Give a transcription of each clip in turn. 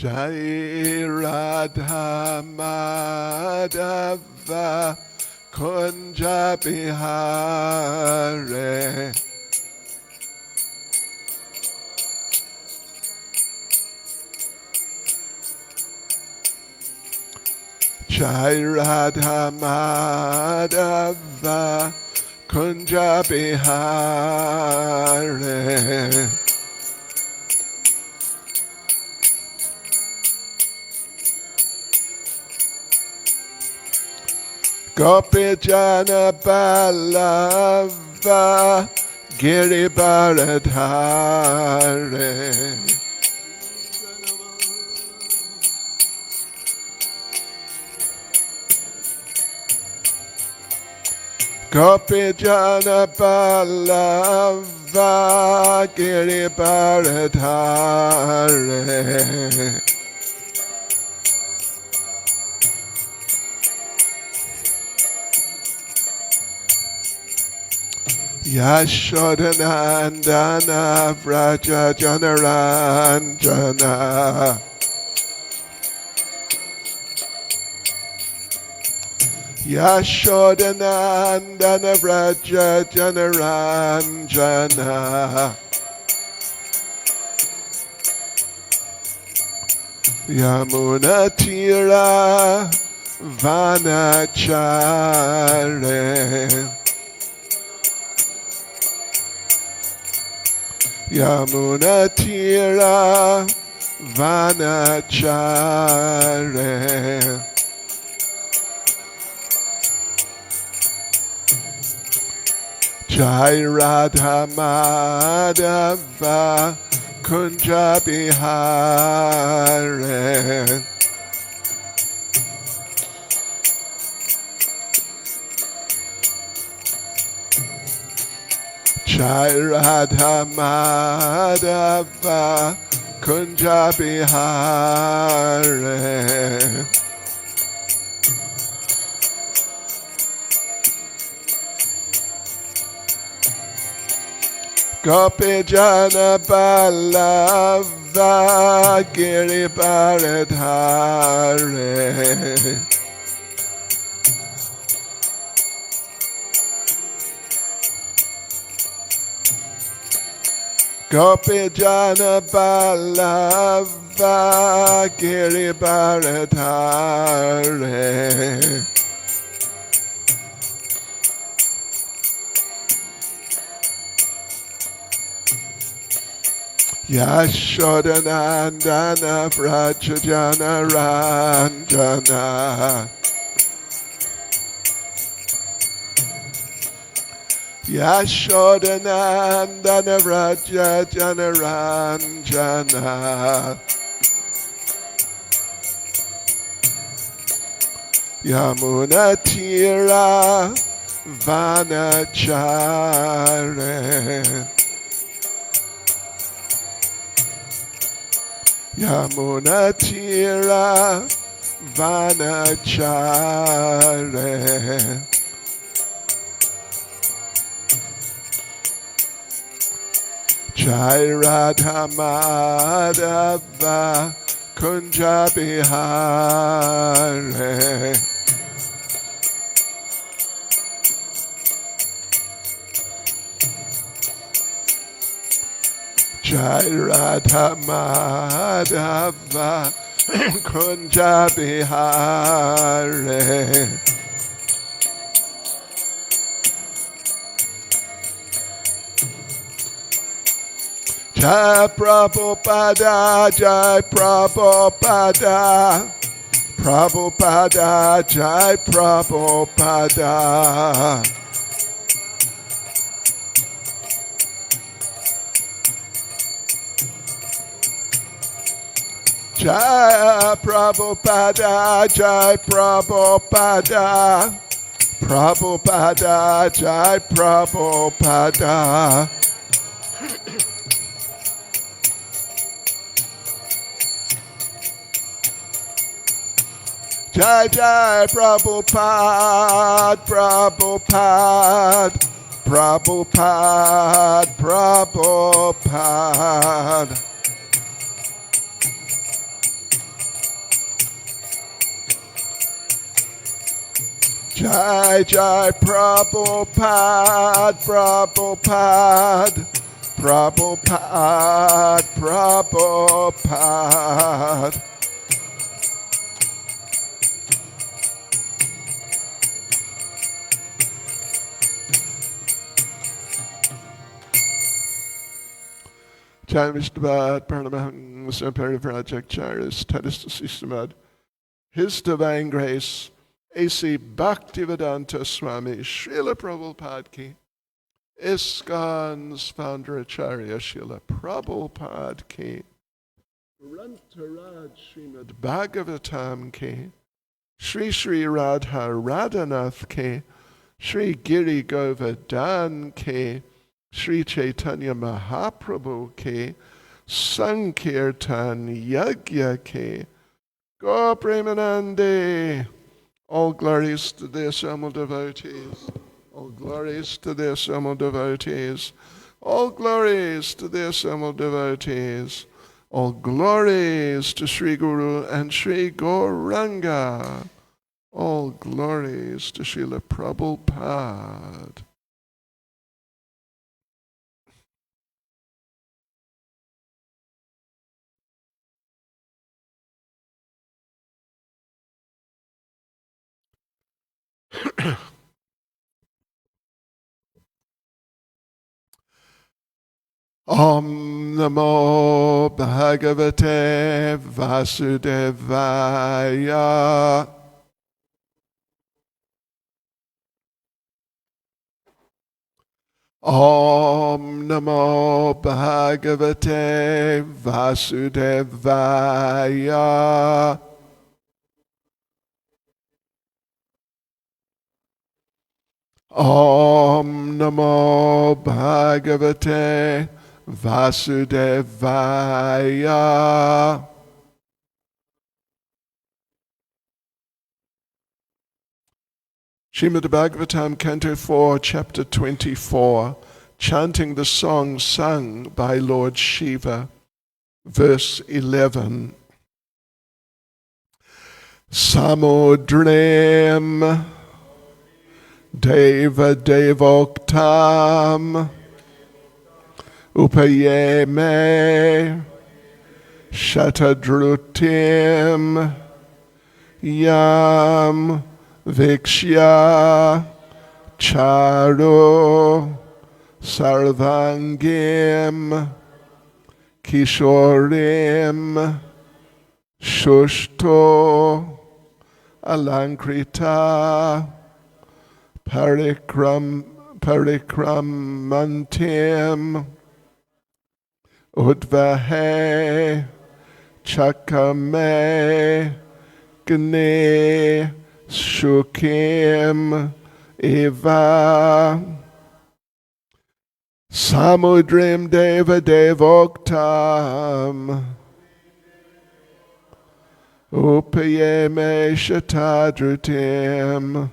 Jai Radha Madhava Kunja Bihare. Jai Radha Madhava Kunja Bihare. Gopi Jana Ballava Giri Bharadhare. Gopi Jana Ballava Giri Bharadhare. Yashodanandana Vraja Janaranjana. Yashodanandana Vraja Janaranjana. Yamuna Tira Vanachare. Yamuna Tira Vanachare. Jai Radha Madhava Kunja Bihare. Jai Radha Madhava Kunja Bihare. Gopi Jana Ballava Giri Bharadhare. Gopi Jana Ballava Giri Bharadhare. Yashodanandana Vraja Janaranjana. Yashodanandana Vraja Janaranjana. Yamuna Tira Vanachare. Yamuna Tira Vanachare. Jai Radha Madhava Kunja Bihare. Jai Radha Madhava Kunja Bihare. Jai Prabhupada, Jai Prabhupada, Prabhupada, Jai Prabhupada. Jai Prabhupada, Jai Prabhupada, Prabhupada, Jai Prabhupada. Jai Jai Prabhupada, Prabhupada, Prabhupada, Prabhupada. Jai Jai Prabhupada, Prabhupada, Prabhupada, Prabhupada. Jai Vishnavad, Pranamaham, Sampari Project Charis, Tadista Srimad. His Divine Grace, A.C. Bhaktivedanta Swami, Srila Prabhupada Ki, ISKCON's founder Acharya Srila Prabhupada Ki, Rantaraj Srimad Bhagavatam Ki, Sri Sri Radha Radhanath Ki, Sri Giri Govardhan Ki, Sri Caitanya Mahaprabhu Ki, Sankirtan Yagya Ki, Go Premanande. All glories to the assembled devotees. All glories to the assembled devotees. All glories to the assembled devotees. All glories to Sri Guru and Sri Gauranga. All glories to Srila Prabhupada. Om Namo Bhagavate Vasudevaya. Om Namo Bhagavate Vasudevaya. Om Namo Bhagavate Vasudevaya. Srimad Bhagavatam, Canto 4, Chapter 24, chanting the song sung by Lord Shiva, verse 11. Samudrim Deva Devoktam Upayeme Shatadrutim Yam Vikshya Charu Sarvangim Kishorim Shushto Alankrita Parikramantim Udvahe Chakame Gne Shukim Eva Samudrim Deva Devoktam Upayeme Shatadrutim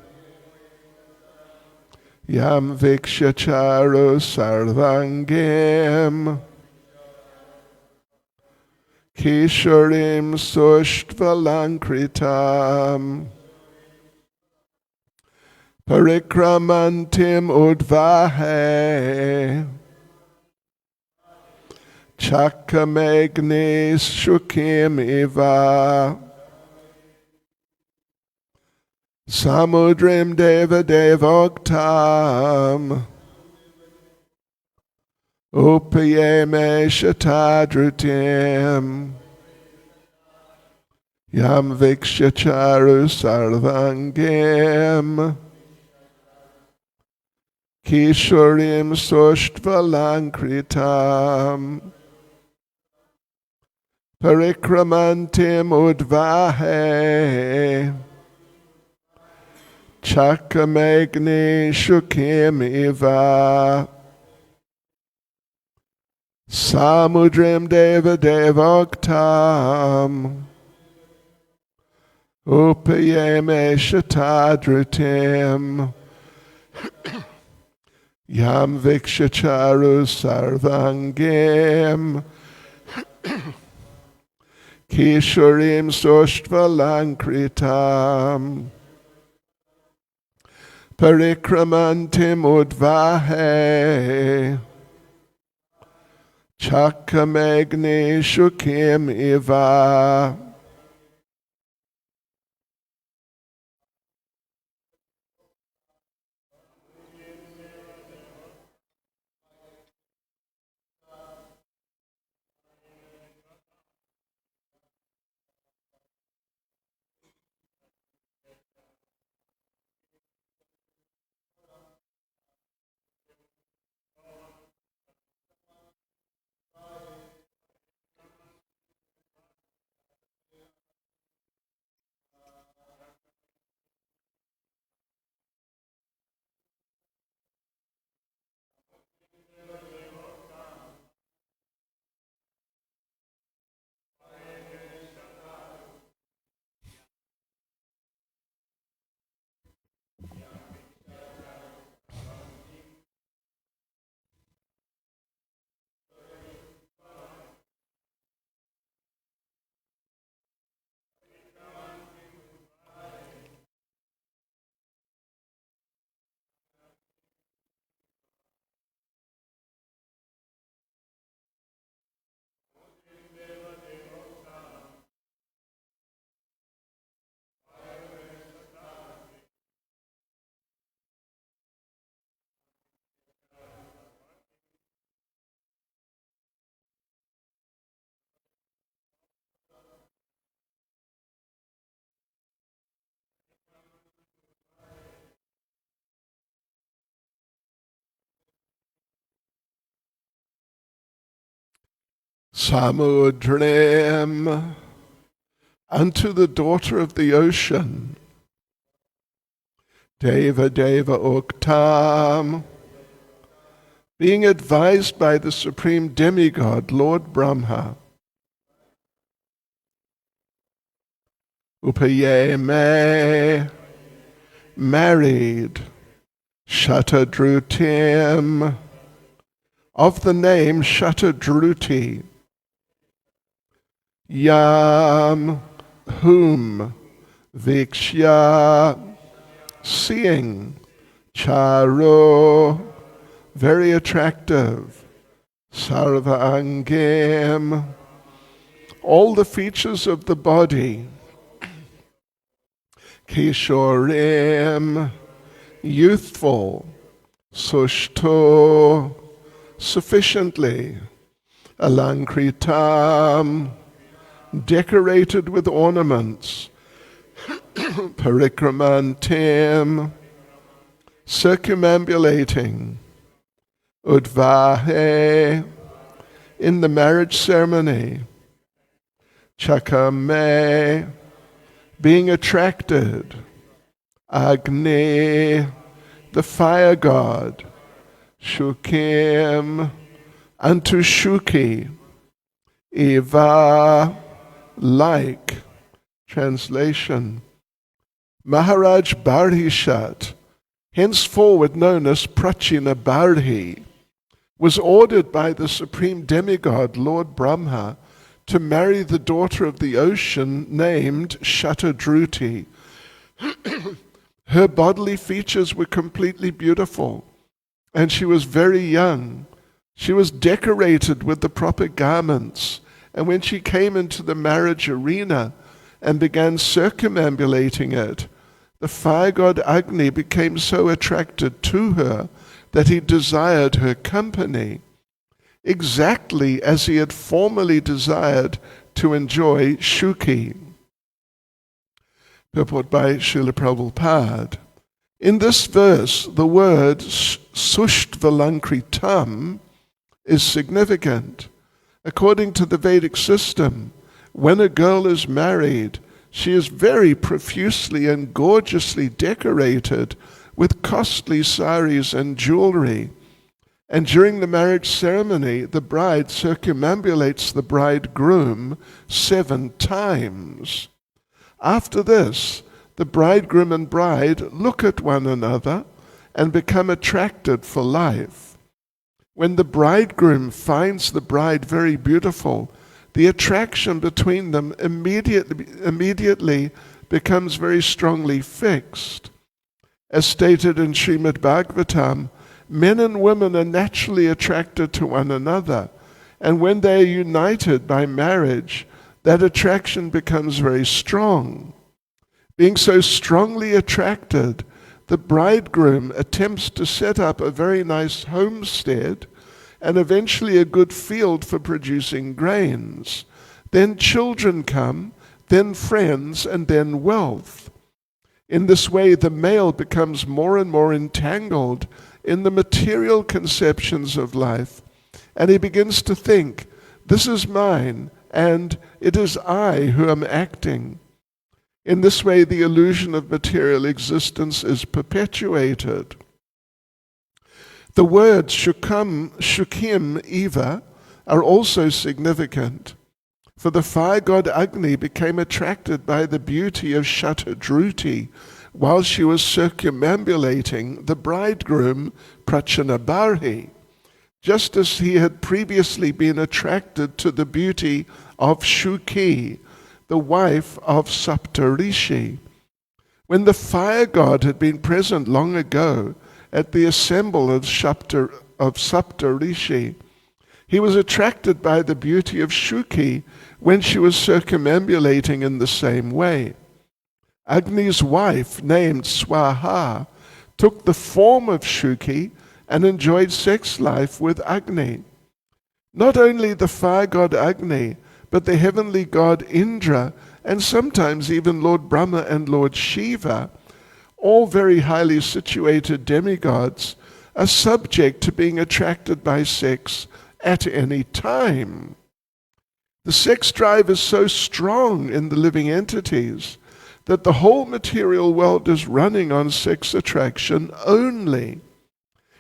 Yam Vikshacharu Sarvangim Kishurim Sushtvalankritam Parikramantim Udvahe Chakamegnis Shukim Iva Samudrim Deva Devoktam Upayeme Shatadrutim Yam Vikshacharu Sarvangim Kishurim Sushtvalankritam Parikramantim Udvahe Chakamegni Shukim Iva Samudrim Deva Devoktam Upayeme Shatadrutim Yam Vikshacharu Sarvangim Kishurim Sushtvalankritam Parikramantim udvahe Chakamegne shukim iva. Samudrim, unto the daughter of the ocean, Deva Deva Uktam, being advised by the supreme demigod, Lord Brahma, Upayeme, married, Shatadrutim, of the name Shatadruti, Yam, whom, Vikshya, seeing, Charo, very attractive, Sarvangam, all the features of the body, Kishorim, youthful, Sushto, sufficiently, Alankritam, decorated with ornaments, Parikramantim, circumambulating, Udvahe, in the marriage ceremony, Chakame, being attracted, Agni, the fire god, Shukim, unto Shuki, Eva, like. Translation: Maharaj Barhishat, henceforward known as Prachina Barhi, was ordered by the supreme demigod Lord Brahma to marry the daughter of the ocean named Shatadruti. Her bodily features were completely beautiful, and she was very young. She was decorated with the proper garments, and when she came into the marriage arena and began circumambulating it, the fire god Agni became so attracted to her that he desired her company, exactly as he had formerly desired to enjoy Shuki. Purport by Srila Prabhupada. In this verse, the word sushtvalankritam is significant. According to the Vedic system, when a girl is married, she is very profusely and gorgeously decorated with costly saris and jewelry. And during the marriage ceremony, the bride circumambulates the bridegroom 7 times. After this, the bridegroom and bride look at one another and become attracted for life. When the bridegroom finds the bride very beautiful, the attraction between them immediately becomes very strongly fixed. As stated in Srimad Bhagavatam, men and women are naturally attracted to one another, and when they are united by marriage, that attraction becomes very strong. Being so strongly attracted, the bridegroom attempts to set up a very nice homestead and eventually a good field for producing grains. Then children come, then friends, and then wealth. In this way, the male becomes more and more entangled in the material conceptions of life, and he begins to think, this is mine, and it is I who am acting. In this way, the illusion of material existence is perpetuated. The words Shukim Eva are also significant, for the fire god Agni became attracted by the beauty of Shatadruti while she was circumambulating the bridegroom Prachanabarhi, just as he had previously been attracted to the beauty of Shuki, the wife of Saptarishi. When the fire god had been present long ago at the assembly of Saptarishi, he was attracted by the beauty of Shuki when she was circumambulating in the same way. Agni's wife, named Swaha, took the form of Shuki and enjoyed sex life with Agni. Not only the fire god Agni, but the heavenly god Indra, and sometimes even Lord Brahma and Lord Shiva, all very highly situated demigods, are subject to being attracted by sex at any time. The sex drive is so strong in the living entities that the whole material world is running on sex attraction only.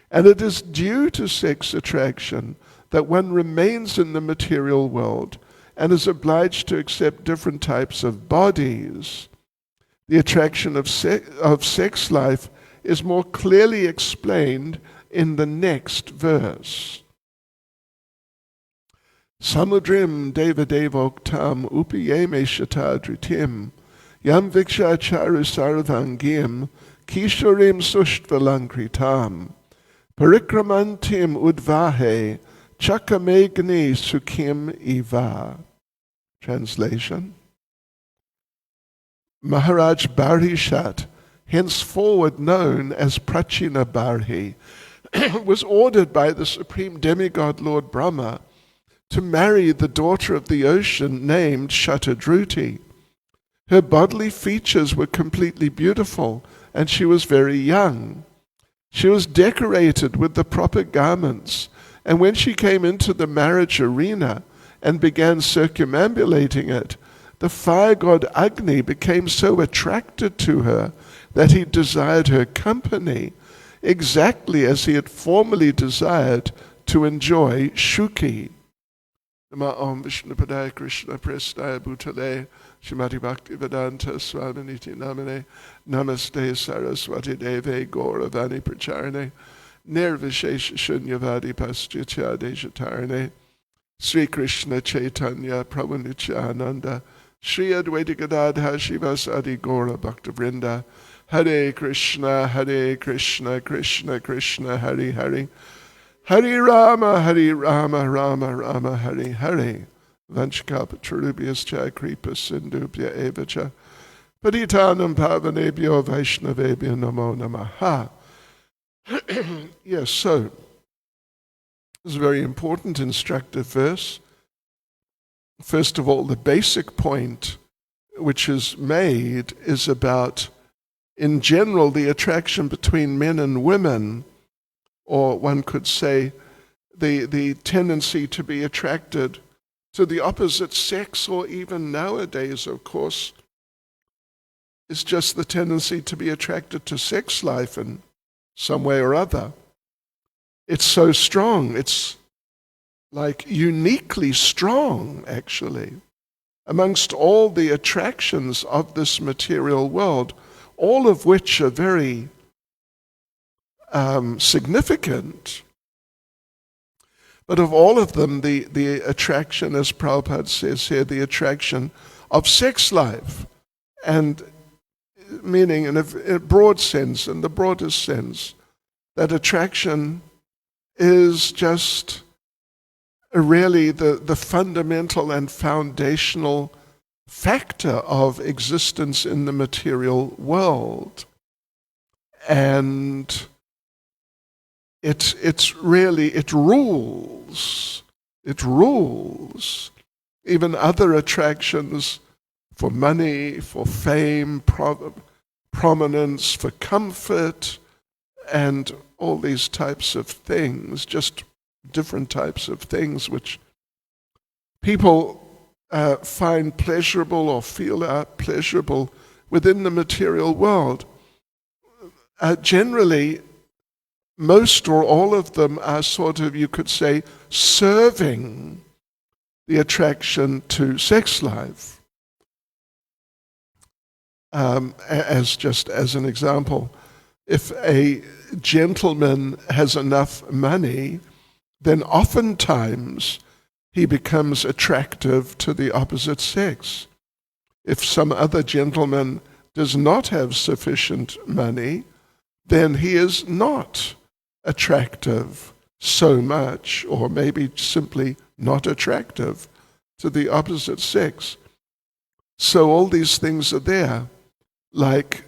And it is due to sex attraction that one remains in the material world and is obliged to accept different types of bodies. The attraction of sex life is more clearly explained in the next verse. Samudrim devadevoktam upiyeme shatadritim yam vikshacharu sarvangim kishurim sushtvalankritam parikramantim udvahe chakamegni sukim eva. Translation: Maharaj Barhishat, henceforward known as Prachina Barhi, was ordered by the supreme demigod Lord Brahma to marry the daughter of the ocean named Shatadruti. Her bodily features were completely beautiful, and she was very young. She was decorated with the proper garments, and when she came into the marriage arena and began circumambulating it, the fire god Agni became so attracted to her that he desired her company, exactly as he had formerly desired to enjoy Shuki. Nama Om Vishnupadaya Krishna Prestaya Bhutale Shrimati Bhakti Vedanta Swami Niti Namane Namaste Saraswati Deve Gauravani Pracharane Nirvishesha Shunyavadi Paschitya Deshatarane Sri Krishna Chaitanya Prabhu Nityananda Shri Advaita Gadadha Shivasadi Gaura Bhakta Vrinda Hare Krishna Krishna Krishna Hare Hare Hare Rama Rama Rama Hare Hare Vanchakapatarubhyascha Kripa Sindhubhya Evacha Patitanam Pavanebhyo Vaishnavebhyo Namo Namaha. Yes, so this is a very important, instructive verse. First of all, the basic point which is made is about, in general, the attraction between men and women, or one could say the tendency to be attracted to the opposite sex, or even nowadays, of course, is just the tendency to be attracted to sex life in some way or other. It's so strong. It's like uniquely strong, actually, amongst all the attractions of this material world, all of which are very significant. But of all of them, the attraction, as Prabhupada says here, the attraction of sex life, and meaning in a broad sense, in the broadest sense, that attraction is just really the fundamental and foundational factor of existence in the material world. And it rules. It rules. Even other attractions for money, for fame, prominence, for comfort, and all these types of things, just different types of things which people find pleasurable or feel are pleasurable within the material world. Generally, most or all of them are sort of, you could say, serving the attraction to sex life. As an example, if a gentleman has enough money, then oftentimes he becomes attractive to the opposite sex. If some other gentleman does not have sufficient money, then he is not attractive so much, or maybe simply not attractive to the opposite sex. So all these things are there, like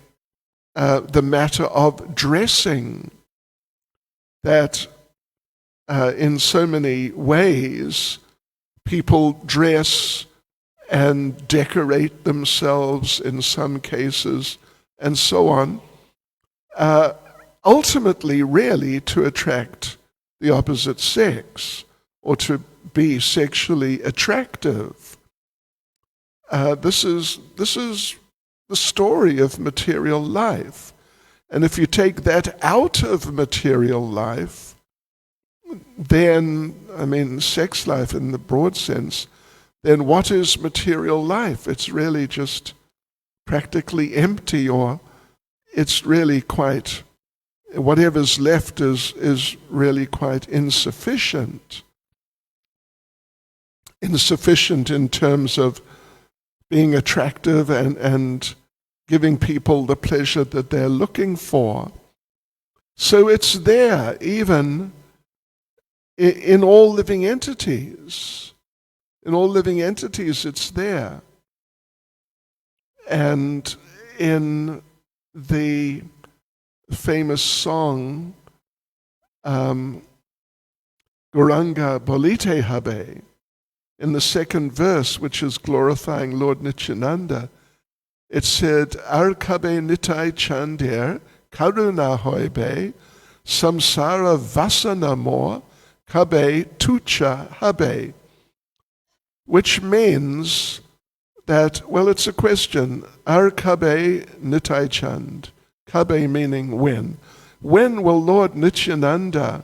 the matter of dressing, that in so many ways people dress and decorate themselves in some cases and so on, ultimately really to attract the opposite sex or to be sexually attractive. This is the story of material life. And if you take that out of material life, then, sex life in the broad sense, then what is material life? It's really just practically empty, or it's really quite, whatever's left is really quite insufficient. Insufficient in terms of being attractive and giving people the pleasure that they're looking for. So it's there even in all living entities. In all living entities it's there. And in the famous song, Gauranga Bolite Habe, in the second verse, which is glorifying Lord Nityananda, it said, Ar Kabe Nitai Chandir, Karuna Hoibe, Samsara Vasana Mo, Kabe Tucha Habe, which means that, well, it's a question. Ar Kabe Nitai Chand, Kabe meaning when. When will Lord Nityananda,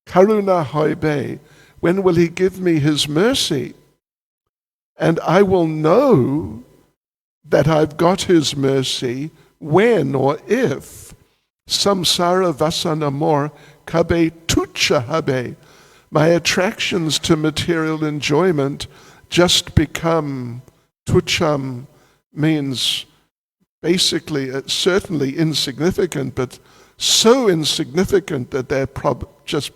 Karuna Hoibe, when will he give me his mercy? And I will know that I've got his mercy when or if samsara vasana mor kabe tucha habe, my attractions to material enjoyment just become, tucham means basically, certainly insignificant, but so insignificant that they're just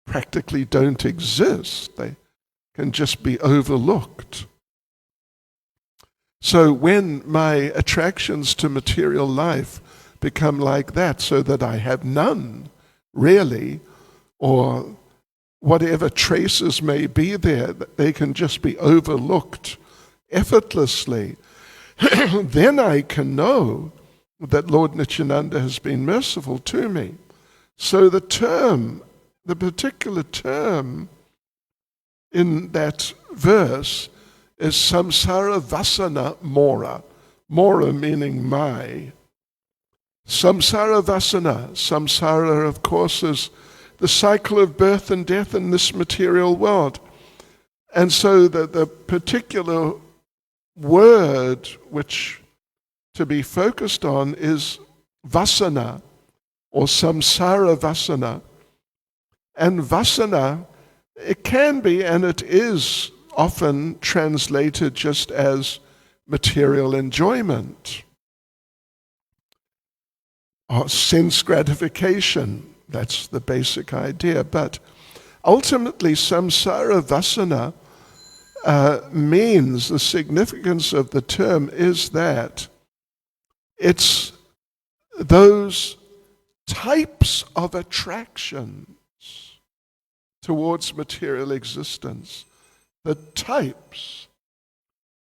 practically don't exist. They can just be overlooked. So when my attractions to material life become like that, so that I have none, really, or whatever traces may be there, they can just be overlooked effortlessly, then I can know that Lord Nityananda has been merciful to me. So the particular term in that verse is samsara vasana mora. Mora meaning my. Samsara vasana. Samsara, of course, is the cycle of birth and death in this material world. And so the particular word which to be focused on is vasana, or samsara vasana. And vasana, it can be, and it is often translated just as material enjoyment, or sense gratification. That's the basic idea. But ultimately, samsara vasana means, the significance of the term is that it's those types of attractions towards material existence. The types.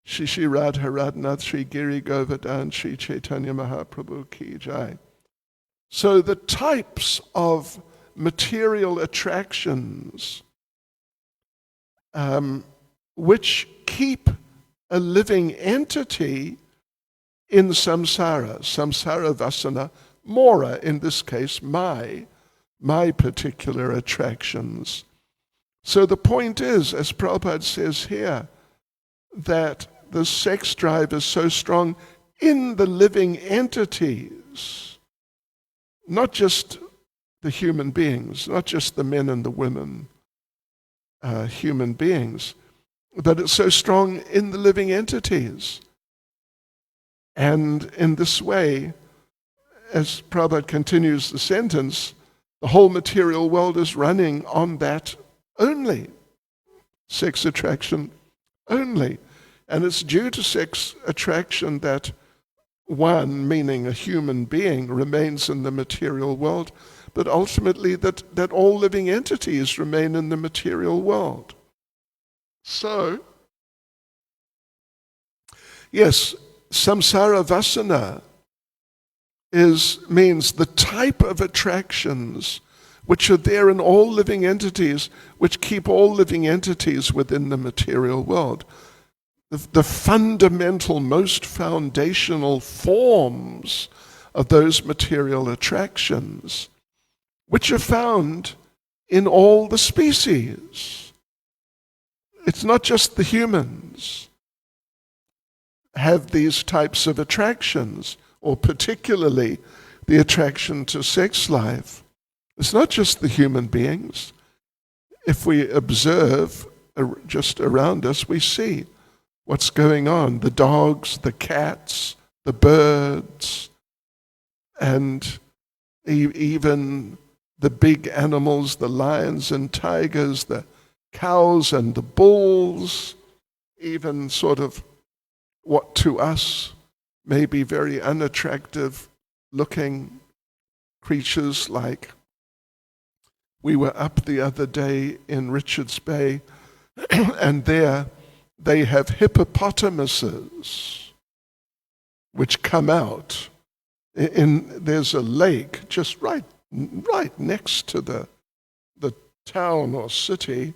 Shri Radha Radhanath, Shri Giri Govardhan, Shri Caitanya Mahaprabhu Ki Jai. So the types of material attractions which keep a living entity in samsara vasana, mora, in this case, my particular attractions. So the point is, as Prabhupada says here, that the sex drive is so strong in the living entities, not just the human beings, not just the men and the women, human beings, but it's so strong in the living entities. And in this way, as Prabhupada continues the sentence, the whole material world is running on that only, sex attraction only. And it's due to sex attraction that one, meaning a human being, remains in the material world, but ultimately that all living entities remain in the material world. So, yes, samsara vasana means the type of attractions which are there in all living entities, which keep all living entities within the material world. The fundamental, most foundational forms of those material attractions, which are found in all the species. It's not just the humans have these types of attractions, or particularly the attraction to sex life. It's not just the human beings. If we observe just around us, we see what's going on. The dogs, the cats, the birds, and even the big animals, the lions and tigers, the cows and the bulls, even sort of what to us may be very unattractive looking creatures, like we were up the other day in Richards Bay, and there they have hippopotamuses which come out. There's a lake just right next to the town or city,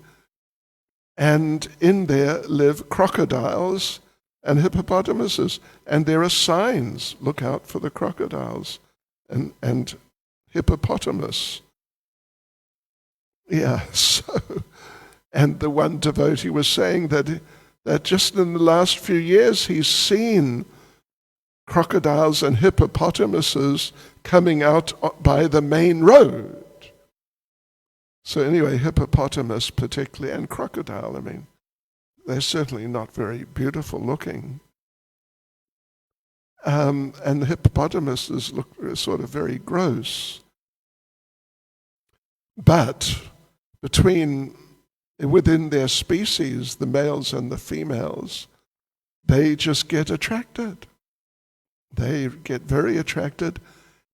and in there live crocodiles and hippopotamuses, and there are signs, look out for the crocodiles and hippopotamus. Yeah, so, and the one devotee was saying that just in the last few years he's seen crocodiles and hippopotamuses coming out by the main road. So anyway, hippopotamus particularly, and crocodile, I mean, they're certainly not very beautiful looking. And the hippopotamuses look sort of very gross. But within their species, the males and the females, they just get attracted. They get very attracted.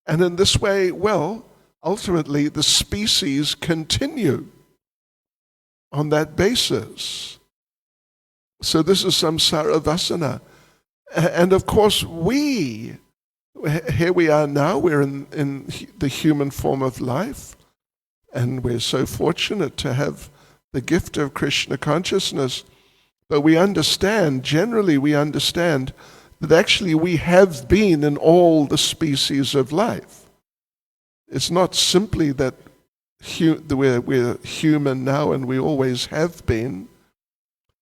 And in this way, well, ultimately the species continue on that basis. So this is samsara vasana. And of course here we are now, we're in the human form of life, and we're so fortunate to have the gift of Krishna consciousness. But generally we understand that actually we have been in all the species of life. It's not simply that we're human now and we always have been,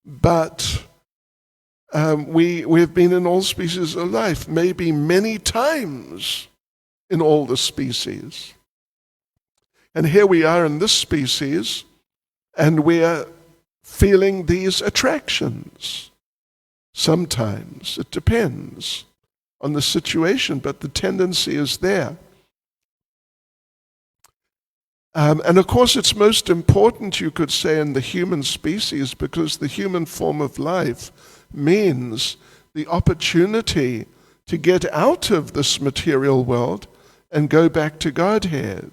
but we've been in all species of life, maybe many times in all the species. And here we are in this species, and we're feeling these attractions. Sometimes. It depends on the situation, but the tendency is there. And of course, it's most important, you could say, in the human species, because the human form of life means the opportunity to get out of this material world and go back to Godhead,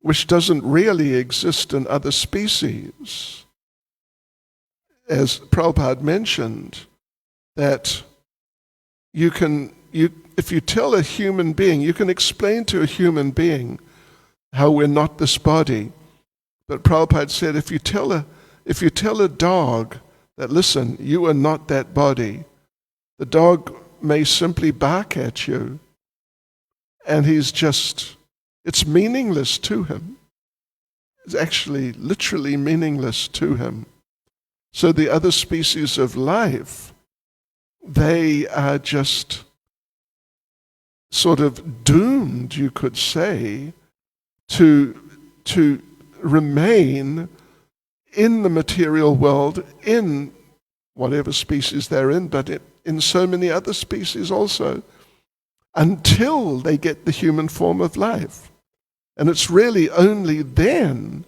which doesn't really exist in other species. As Prabhupada mentioned, that if you tell a human being, you can explain to a human being how we're not this body. But Prabhupada said, if you tell a dog that, listen, you are not that body, the dog may simply bark at you, and it's meaningless to him. It's actually literally meaningless to him. So the other species of life, they are just sort of doomed, you could say, to remain in the material world, in whatever species they're in, but in so many other species also, until they get the human form of life. And it's really only then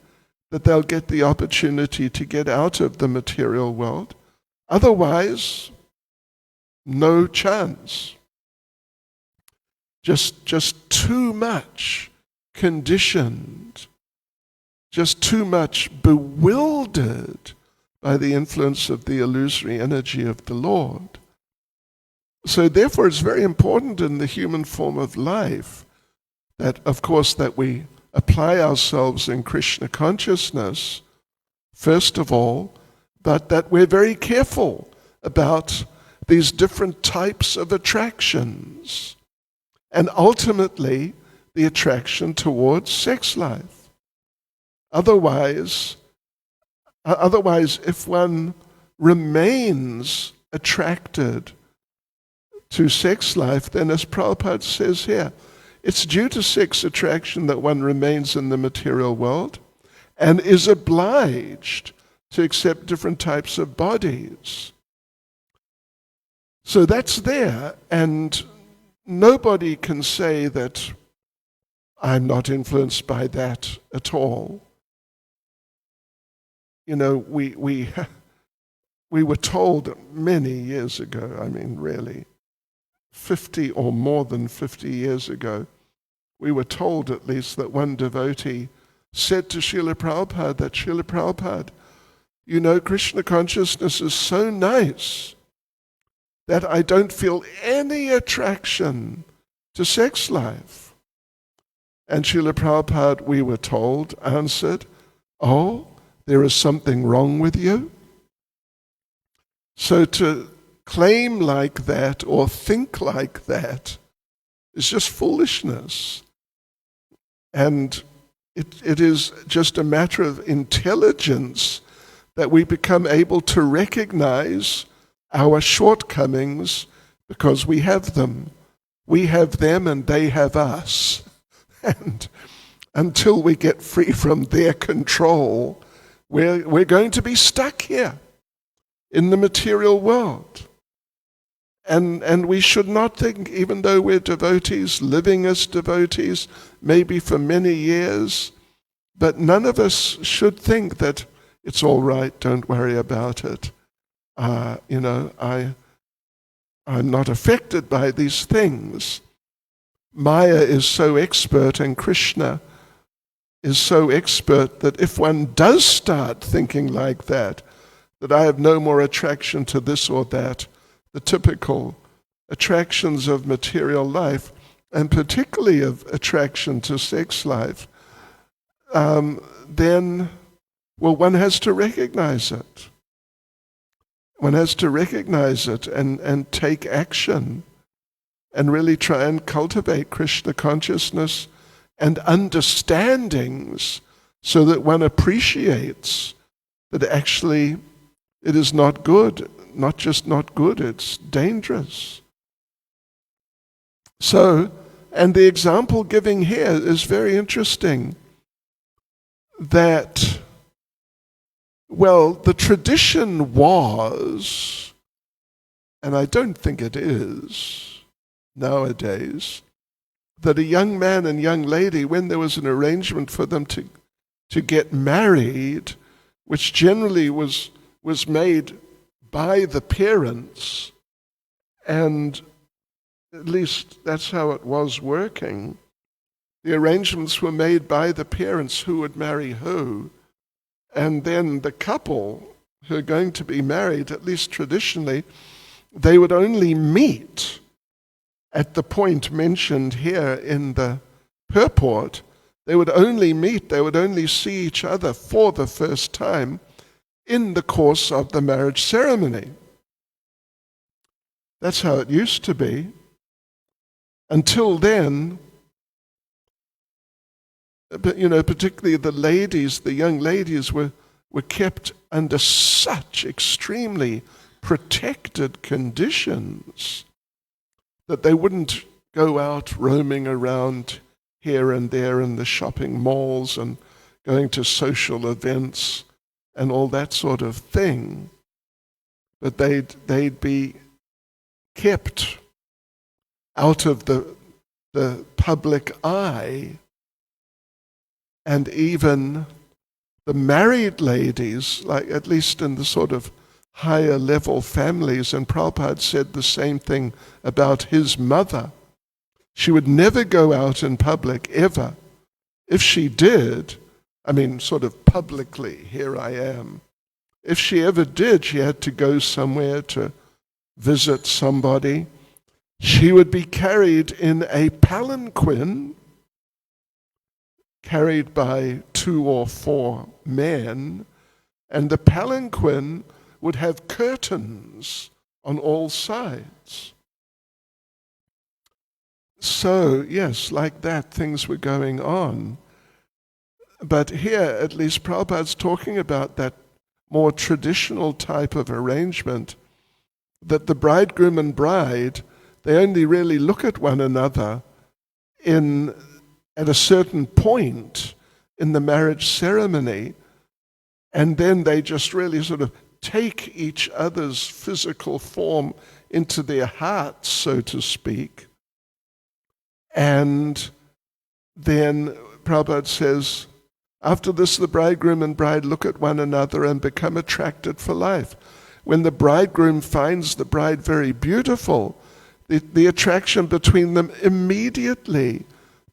that they'll get the opportunity to get out of the material world. Otherwise, no chance. Just too much conditioned, just too much bewildered by the influence of the illusory energy of the Lord. So therefore it's very important in the human form of life that, of course, that we apply ourselves in Krishna consciousness, first of all, but that we're very careful about these different types of attractions, and ultimately the attraction towards sex life. Otherwise, if one remains attracted to sex life, then as Prabhupada says here, it's due to sex attraction that one remains in the material world and is obliged to accept different types of bodies. So that's there, and nobody can say that I'm not influenced by that at all. You know, we were told many years ago, I mean really, 50 or more than 50 years ago, we were told at least that one devotee said to Srila Prabhupada that, Srila Prabhupada, you know, Krishna consciousness is so nice that I don't feel any attraction to sex life. And Srila Prabhupada, we were told, answered, oh, there is something wrong with you? So to claim like that or think like that is just foolishness. And it is just a matter of intelligence that we become able to recognize our shortcomings because we have them. We have them and they have us. And until we get free from their control, we're going to be stuck here in the material world. And we should not think, even though we're devotees, living as devotees, maybe for many years, but none of us should think that it's all right, don't worry about it. I'm not affected by these things. Maya is so expert and Krishna is so expert that if one does start thinking like that I have no more attraction to this or that, the typical attractions of material life, and particularly of attraction to sex life, then, well, one has to recognize it. One has to recognize it and take action and really try and cultivate Krishna consciousness and understandings so that one appreciates that actually it is not good, not just not good, it's dangerous. So, and the example giving here is very interesting, that, well, the tradition was and I don't think it is nowadays, that a young man and young lady, when there was an arrangement for them to get married, which generally was made by the parents, and at least that's how it was working. The arrangements were made by the parents who would marry who, and then the couple who are going to be married, at least traditionally, they would only meet at the point mentioned here in the purport. They would only meet, they would only see each other for the first time in the course of the marriage ceremony. That's how it used to be. Until then, but particularly the ladies, the young ladies were kept under such extremely protected conditions that they wouldn't go out roaming around here and there in the shopping malls and going to social events and all that sort of thing. But they'd be kept out of the public eye. And even the married ladies, like at least in the sort of higher level families, and Prabhupada said the same thing about his mother. She would never go out in public, ever. If she did, sort of publicly, here I am. If she ever did, she had to go somewhere to visit somebody. She would be carried in a palanquin, carried by 2 or 4 men, and the palanquin would have curtains on all sides. So, yes, like that, things were going on. But here, at least, Prabhupada's talking about that more traditional type of arrangement, that the bridegroom and bride, they only really look at one another at a certain point in the marriage ceremony, and then they just really sort of take each other's physical form into their hearts, so to speak. And then Prabhupada says, after this, the bridegroom and bride look at one another and become attracted for life. When the bridegroom finds the bride very beautiful, the attraction between them immediately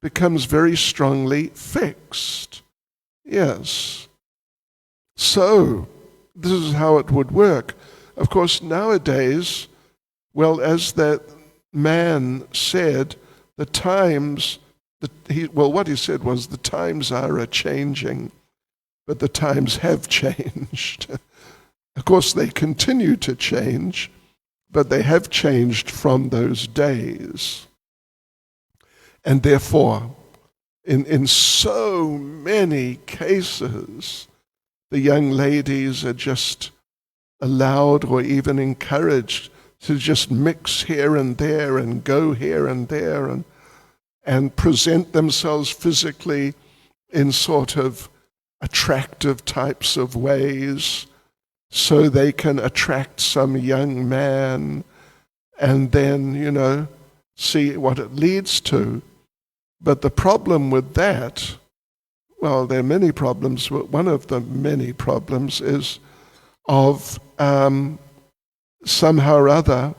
becomes very strongly fixed. Yes. So, this is how it would work. Of course, nowadays, well, as that man said, the times, what he said was, the times are a-changing, but the times have changed. Of course, they continue to change, but they have changed from those days. And therefore, in so many cases, the young ladies are just allowed or even encouraged to just mix here and there and go here and there and present themselves physically in sort of attractive types of ways so they can attract some young man and then, see what it leads to. But the problem with that, well, there are many problems, but one of the many problems is of somehow or other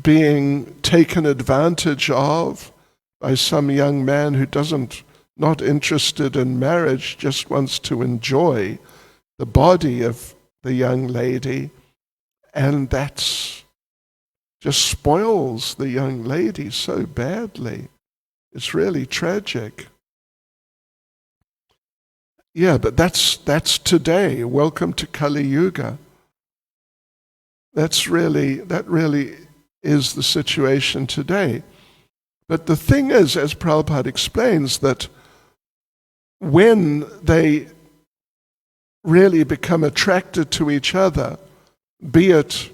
being taken advantage of by some young man who not interested in marriage, just wants to enjoy the body of the young lady, and that's just spoils the young lady so badly. It's really tragic. Yeah, but that's today. Welcome to Kali Yuga. That really is the situation today. But the thing is, as Prabhupada explains, that when they really become attracted to each other, be it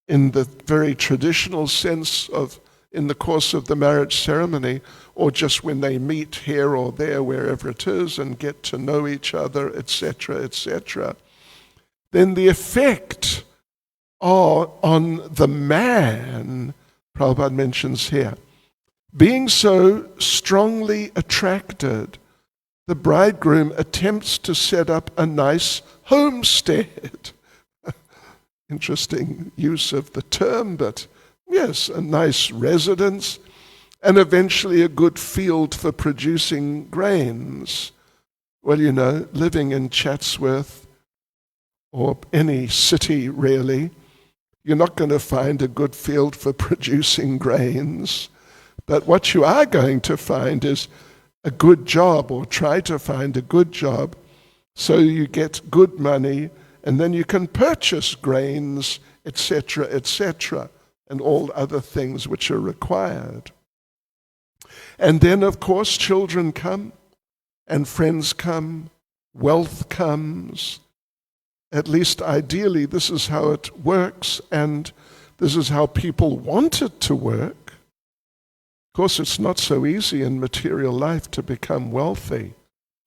in the very traditional sense of in the course of the marriage ceremony, or just when they meet here or there, wherever it is, and get to know each other, etc., then the effect are on the man, Prabhupada mentions here. Being so strongly attracted, the bridegroom attempts to set up a nice homestead. Interesting use of the term, but yes, a nice residence, and eventually a good field for producing grains. Well, you know, living in Chatsworth, or any city really, you're not going to find a good field for producing grains. But what you are going to find is a good job, or try to find a good job, so you get good money, and then you can purchase grains, etc., and all other things which are required. And then, of course, children come, and friends come, wealth comes. At least ideally, this is how it works, and this is how people want it to work. Of course, it's not so easy in material life to become wealthy.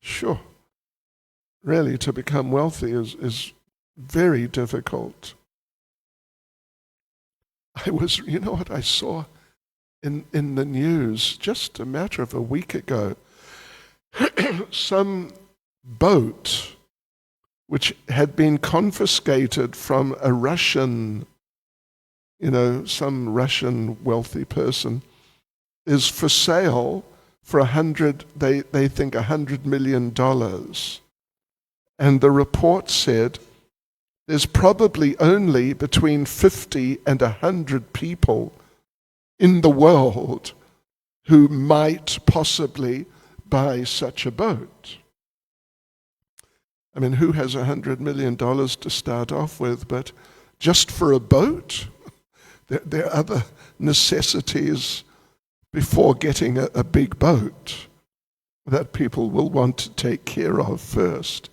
Sure. Really, to become wealthy is very difficult. You know what I saw in the news just a matter of a week ago? Some boat which had been confiscated from a Russian, some Russian wealthy person, is for sale for they think $100 million. And the report said there's probably only between 50 and 100 people in the world who might possibly buy such a boat. I mean, who has $100 million to start off with? But just for a boat, there are other necessities before getting a big boat that people will want to take care of first.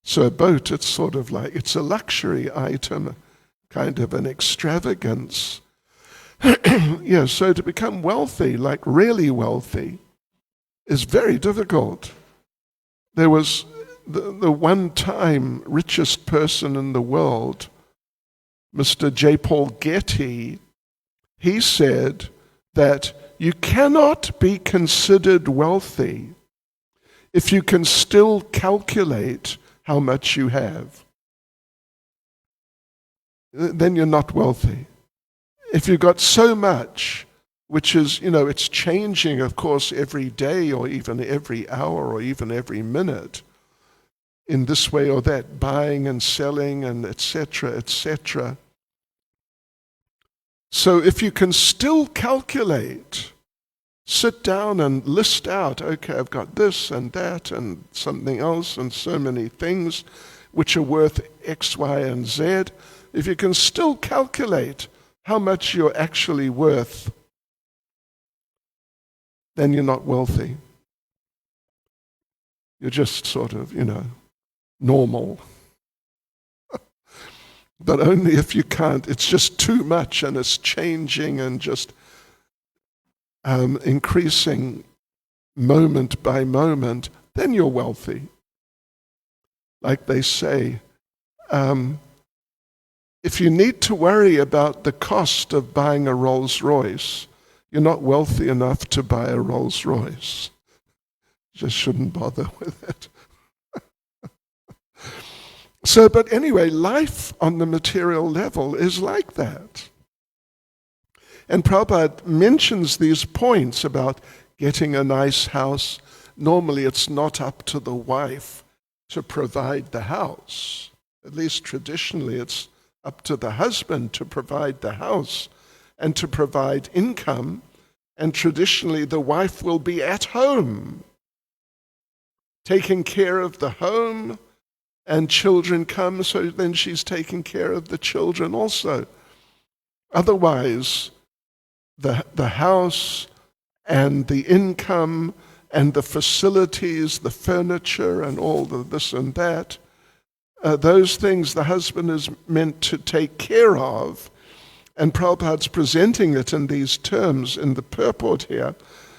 So a boat, it's sort of like, it's a luxury item, kind of an extravagance. Yeah, so to become wealthy, like really wealthy, is very difficult. There was the one-time richest person in the world, Mr. J. Paul Getty. He said that you cannot be considered wealthy if you can still calculate how much you have. Then you're not wealthy. If you've got so much, which is, it's changing, of course, every day or even every hour or even every minute, in this way or that, buying and selling and etc. So if you can still calculate, sit down and list out, okay, I've got this and that and something else and so many things which are worth X, Y, and Z. If you can still calculate how much you're actually worth, then you're not wealthy. You're just sort of, normal. But only if you can't, it's just too much and it's changing and just increasing moment by moment, then you're wealthy. Like they say, if you need to worry about the cost of buying a Rolls Royce, you're not wealthy enough to buy a Rolls Royce. Just shouldn't bother with it. So, but anyway, life on the material level is like that. And Prabhupada mentions these points about getting a nice house. Normally it's not up to the wife to provide the house. At least traditionally it's up to the husband to provide the house and to provide income. And traditionally the wife will be at home, taking care of the home, and children come, so then she's taking care of the children also. Otherwise, the house and the income and the facilities, the furniture and all the this and that, those things the husband is meant to take care of. And Prabhupada's presenting it in these terms in the purport here.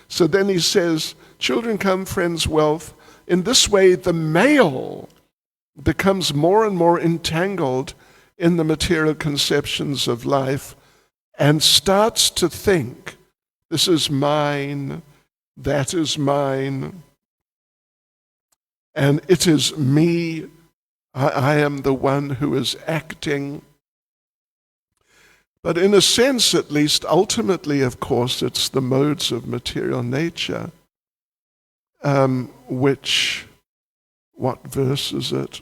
So then he says, children come, friends, wealth. In this way, the male becomes more and more entangled in the material conceptions of life and starts to think, this is mine, that is mine, and it is me, I am the one who is acting. But in a sense, at least, ultimately, of course, it's the modes of material nature, which, what verse is it?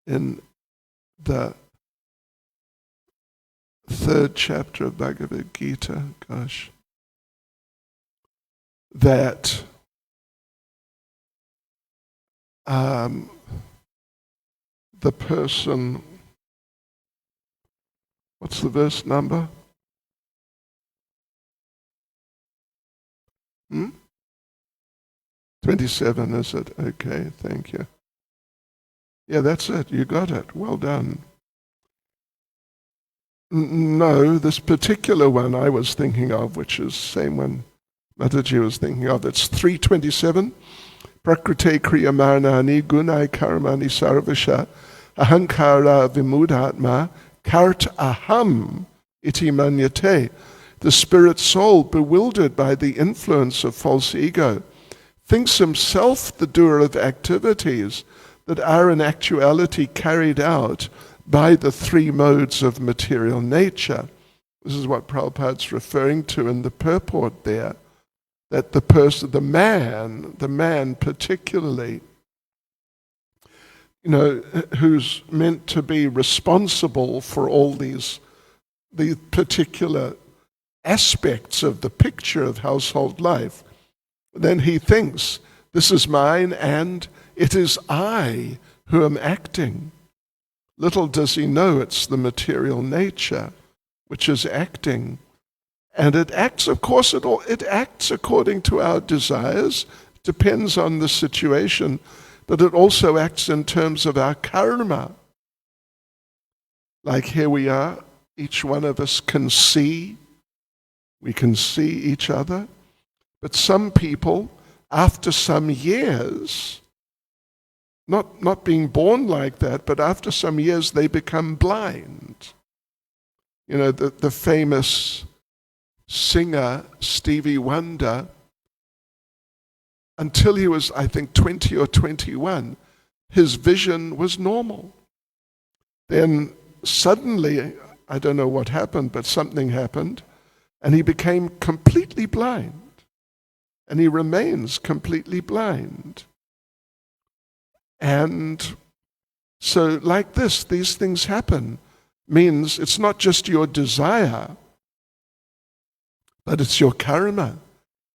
In the 3rd chapter of Bhagavad Gita, that the person, what's the verse number? 27, is it? Okay, thank you. Yeah, that's it. You got it. Well done. No, this particular one I was thinking of, which is the same one Mataji was thinking of, it's 327. Prakrite kriya marnani gunai karmani sarvasha ahankara vimudatma kart aham iti manyate. The spirit soul, bewildered by the influence of false ego, thinks himself the doer of activities that are in actuality carried out by the three modes of material nature. This is what Prabhupada's referring to in the purport there, that the person, the man particularly, who's meant to be responsible for all these particular aspects of the picture of household life, then he thinks, this is mine and it is I who am acting. Little does he know it's the material nature which is acting. And it acts, of course, it acts according to our desires, depends on the situation, but it also acts in terms of our karma. Like here we are, each one of us can see, we can see each other, but some people, after some years, not being born like that, but after some years they become blind. The famous singer Stevie Wonder, until he was, I think, 20 or 21, his vision was normal. Then suddenly, I don't know what happened, but something happened, and he became completely blind. And he remains completely blind. And so like this, these things happen. Means it's not just your desire, but it's your karma.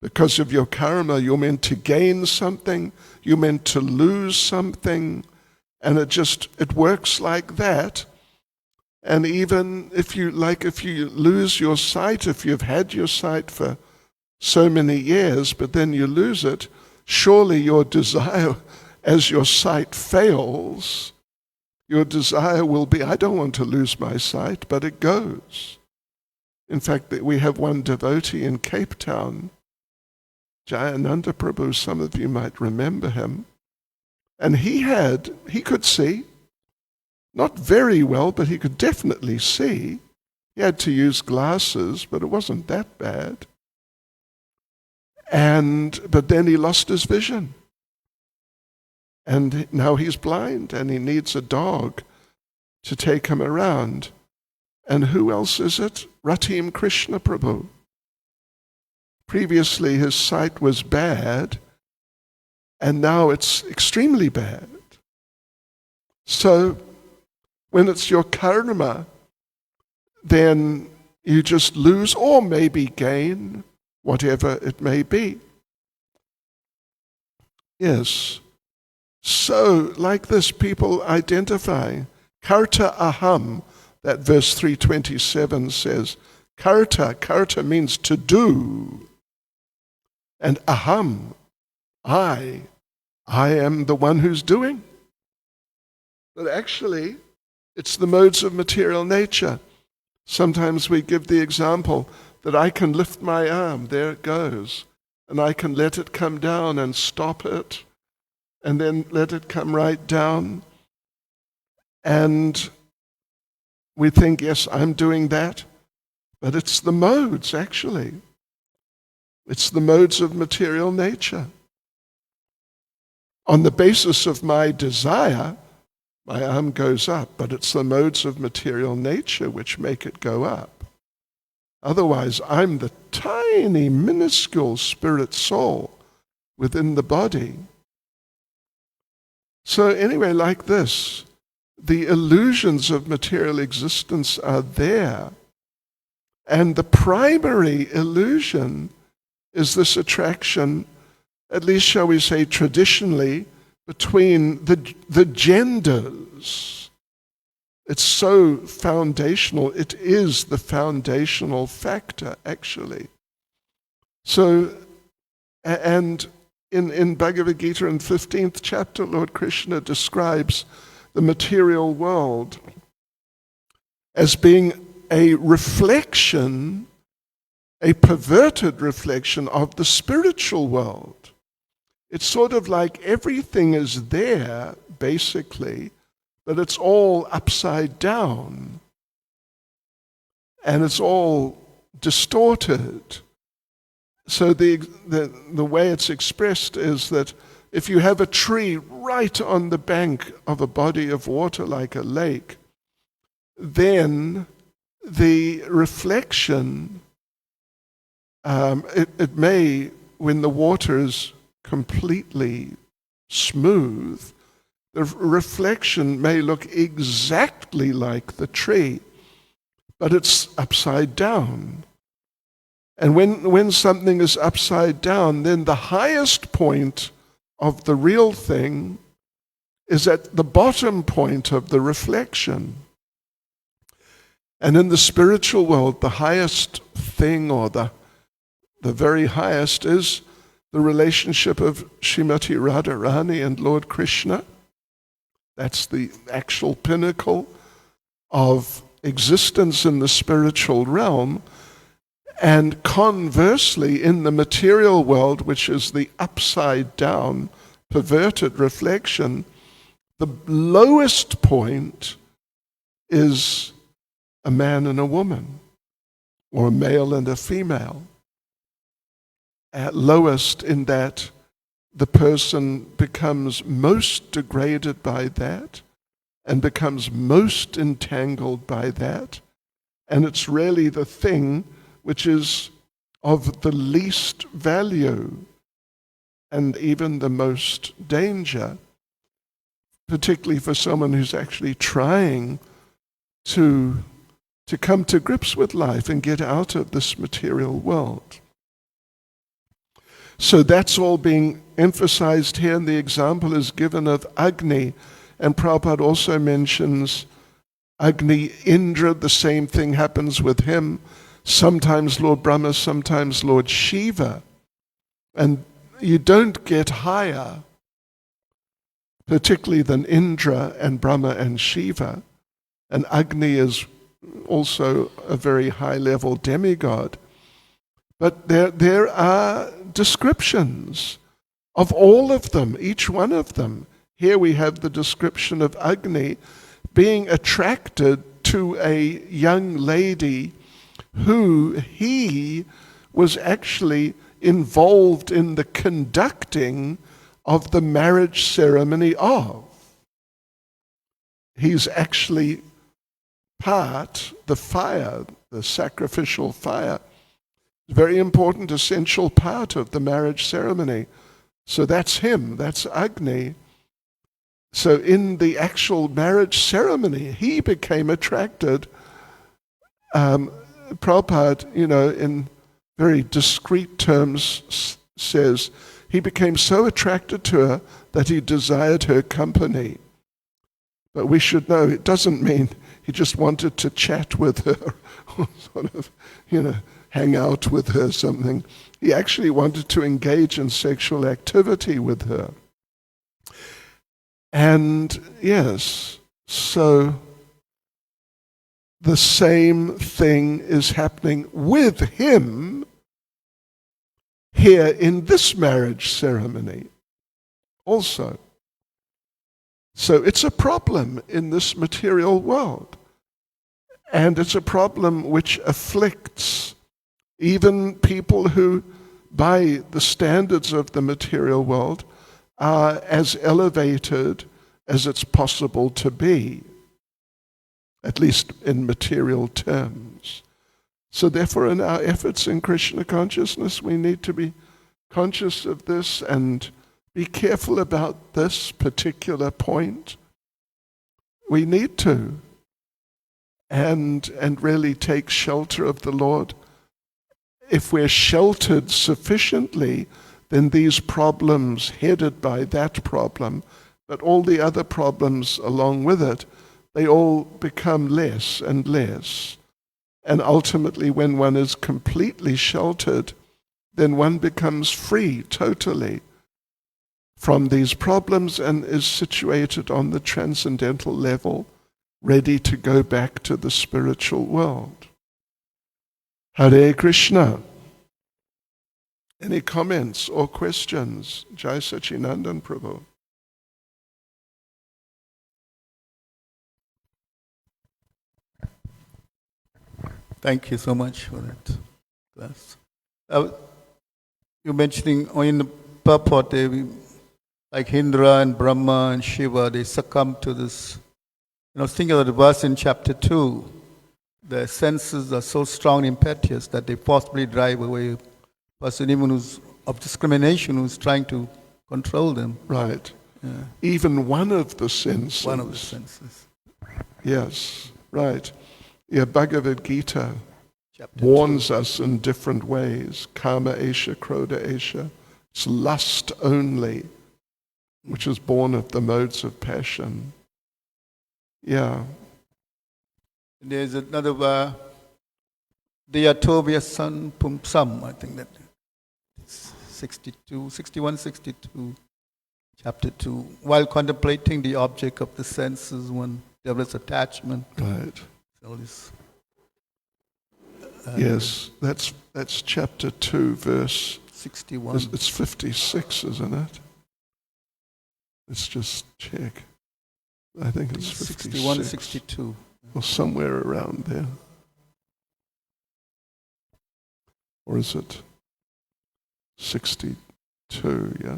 Because of your karma, you're meant to gain something, you're meant to lose something, and it works like that. And even if you lose your sight, if you've had your sight for so many years, but then you lose it, surely your desire, as your sight fails, your desire will be, I don't want to lose my sight, but it goes. In fact, we have one devotee in Cape Town, Jayananda Prabhu, some of you might remember him, and he could see, not very well, but he could definitely see. He had to use glasses, but it wasn't that bad. But then he lost his vision. And now he's blind, and he needs a dog to take him around. And who else is it? Ratim Krishna Prabhu. Previously his sight was bad, and now it's extremely bad. So when it's your karma, then you just lose or maybe gain, whatever it may be. Yes. So, like this, people identify. Karta aham, that verse 327 says. Karta means to do. And aham, I am the one who's doing. But actually, it's the modes of material nature. Sometimes we give the example that I can lift my arm, there it goes, and I can let it come down and stop it, and then let it come right down. And we think, yes, I'm doing that, but it's the modes, actually. It's the modes of material nature. On the basis of my desire, my arm goes up, but it's the modes of material nature which make it go up. Otherwise, I'm the tiny, minuscule spirit soul within the body. So anyway, like this, the illusions of material existence are there. And the primary illusion is this attraction, at least shall we say traditionally, between the genders. It's so foundational. It is the foundational factor, actually. So, and in Bhagavad Gita in 15th chapter, Lord Krishna describes the material world as being a reflection, a perverted reflection of the spiritual world. It's sort of like everything is there, basically, but it's all upside down. And it's all distorted. So the way it's expressed is that if you have a tree right on the bank of a body of water like a lake, then the reflection, it may, when the water is completely smooth, the reflection may look exactly like the tree, but it's upside down. And when something is upside down, then the highest point of the real thing is at the bottom point of the reflection. And in the spiritual world, the highest thing, or the very highest, is the relationship of Srimati Radharani and Lord Krishna. That's the actual pinnacle of existence in the spiritual realm. And conversely, in the material world, which is the upside down, perverted reflection, the lowest point is a man and a woman, or a male and a female. At lowest in that the person becomes most degraded by that and becomes most entangled by that. And it's really the thing which is of the least value and even the most danger, particularly for someone who's actually trying to come to grips with life and get out of this material world. So that's all being emphasized here, and the example is given of Agni. And Prabhupada also mentions Agni, Indra, the same thing happens with him. Sometimes Lord Brahma, sometimes Lord Shiva. And you don't get higher, particularly than Indra and Brahma and Shiva. And Agni is also a very high-level demigod. But there are descriptions of all of them, each one of them. Here we have the description of Agni being attracted to a young lady who he was actually involved in the conducting of the marriage ceremony of. He's actually the fire, the sacrificial fire, very important, essential part of the marriage ceremony. So that's him, that's Agni. So in the actual marriage ceremony, he became attracted. Prabhupada, in very discreet terms, says he became so attracted to her that he desired her company. But we should know it doesn't mean he just wanted to chat with her or sort of, hang out with her, something. He actually wanted to engage in sexual activity with her. And yes, so the same thing is happening with him here in this marriage ceremony also. So it's a problem in this material world. And it's a problem which afflicts even people who, by the standards of the material world, are as elevated as it's possible to be, at least in material terms. So therefore, in our efforts in Krishna consciousness, we need to be conscious of this and be careful about this particular point. We need to. And really take shelter of the Lord. If we're sheltered sufficiently, then these problems headed by that problem, but all the other problems along with it, they all become less and less. And ultimately, when one is completely sheltered, then one becomes free totally from these problems and is situated on the transcendental level, ready to go back to the spiritual world. Hare Krishna. Any comments or questions? Jai Sachinandan Prabhu. Thank you so much for that class. You're mentioning in the purport, like Indra and Brahma and Shiva, they succumb to this. I was thinking of the verse in chapter 2. The senses are so strong and impetuous that they possibly drive away a person, even who's of discrimination, who's trying to control them. Right. Yeah. Even one of the senses. One of the senses. Yes, right. Yeah, Bhagavad Gita Chapter warns 2. us in different ways. Kama esha, krodha esha. It's lust only, which is born of the modes of passion. Yeah. There's another Diyatobhya San Pumsam, I think that it's 61, 62, chapter 2. While contemplating the object of the senses, one develops attachment. Right. All this. Yes, that's chapter 2, verse 61. It's 56, isn't it? Let's just check. I think it's 56. 61, 62. Or somewhere around there. Or is it 62, yeah?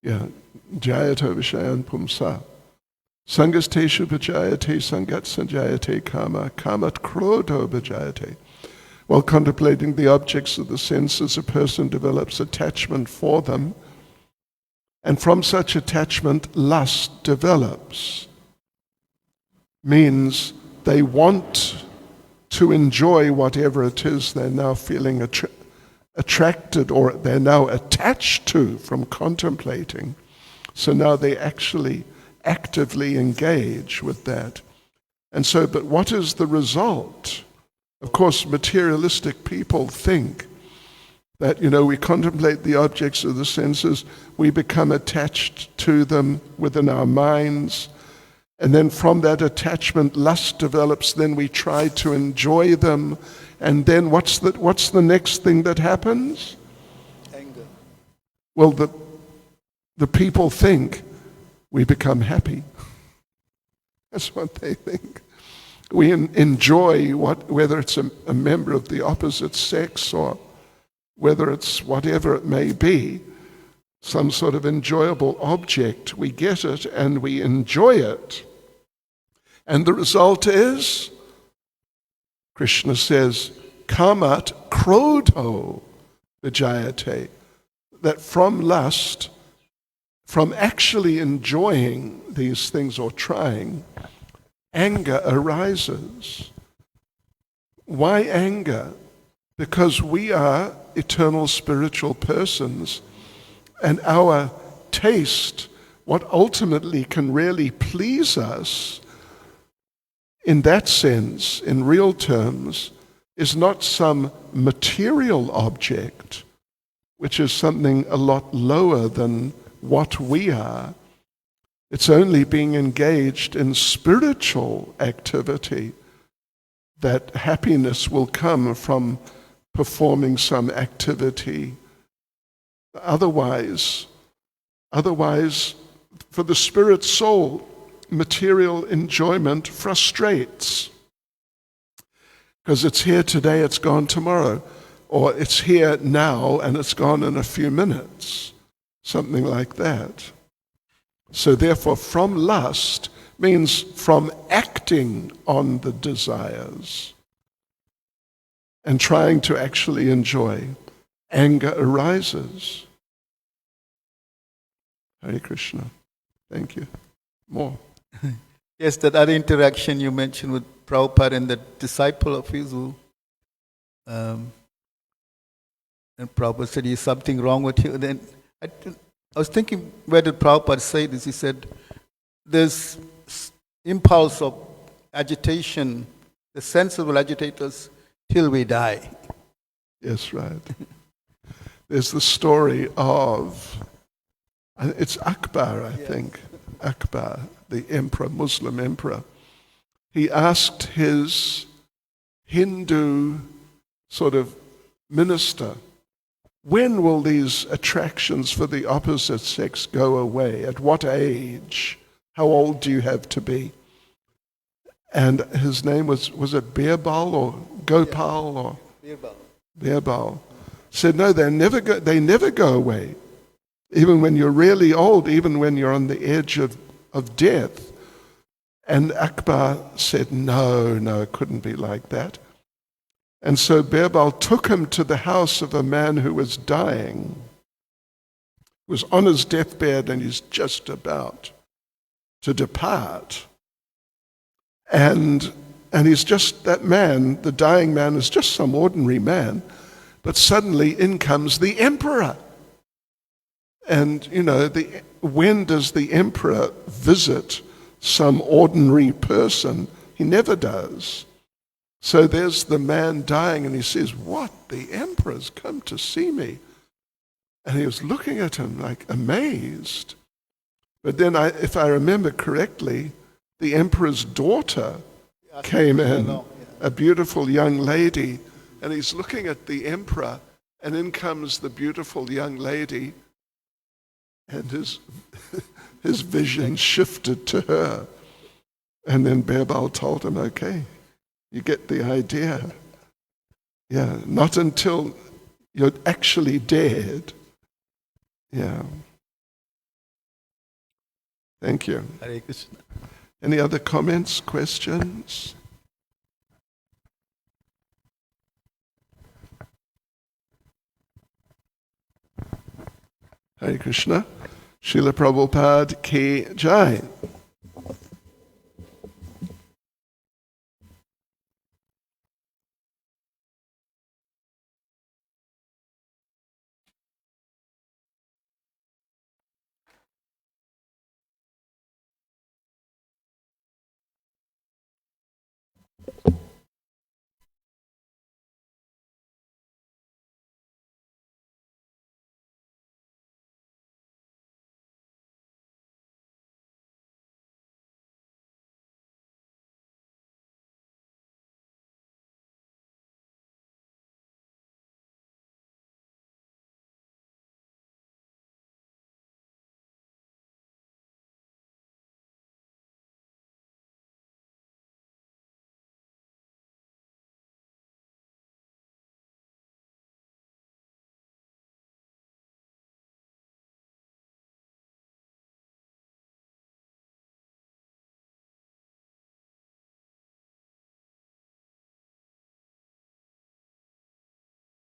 Yeah. Jayata Vishayan Pumsa. Sangasteshu Bhajayate Sangat Sanjayate Kama Kamat Krodho Bhajayate. While contemplating the objects of the senses, a person develops attachment for them, and from such attachment, lust develops. Means they want to enjoy whatever it is they're now feeling attracted or they're now attached to from contemplating. So now they actually actively engage with that. And so, but what is the result? Of course, materialistic people think that, we contemplate the objects of the senses, we become attached to them within our minds, and then from that attachment, lust develops, then we try to enjoy them, and then what's the next thing that happens? Anger. Well, the people think we become happy. That's what they think. We enjoy whether it's a member of the opposite sex or whether it's whatever it may be, some sort of enjoyable object. We get it and we enjoy it. And the result is, Krishna says, kamat krodho vijayate, that from lust, from actually enjoying these things or trying, anger arises. Why anger? Because we are eternal spiritual persons, and our taste, what ultimately can really please us, in that sense, in real terms, is not some material object, which is something a lot lower than what we are. It's only being engaged in spiritual activity that happiness will come from performing some activity. Otherwise, for the spirit soul, material enjoyment frustrates. Because it's here today, it's gone tomorrow. Or it's here now and it's gone in a few minutes. Something like that. So therefore, from lust means from acting on the desires and trying to actually enjoy. Anger arises. Hare Krishna. Thank you. More. Yes, that other interaction you mentioned with Prabhupada and the disciple of his who, and Prabhupada said, is something wrong with you? Then I was thinking, where did Prabhupada say this? He said, there's impulse of agitation, the sense will agitate us till we die. Yes, right. There's the story of, it's Akbar, I think. Akbar, the emperor, Muslim emperor. He asked his Hindu sort of minister, when will these attractions for the opposite sex go away? At what age? How old do you have to be? And his name was it Birbal or Gopal or? Birbal. Said, no, they never go away. Even when you're really old, even when you're on the edge of death. And Akbar said, no, it couldn't be like that. And so Birbal took him to the house of a man who was dying, was on his deathbed and he's just about to depart. And he's just, that man, the dying man, is just some ordinary man, but suddenly in comes the emperor. And, when does the emperor visit some ordinary person? He never does. So there's the man dying and he says, what? The emperor's come to see me. And he was looking at him like amazed. But then, if I remember correctly, the emperor's daughter came in, a beautiful young lady, and he's looking at the emperor, and in comes the beautiful young lady, and his vision shifted to her. And then Birbal told him, okay, you get the idea. Yeah, not until you're actually dead. Yeah. Thank you. Hare Krishna. Any other comments, questions? Hare Krishna. Srila Prabhupada ki jai.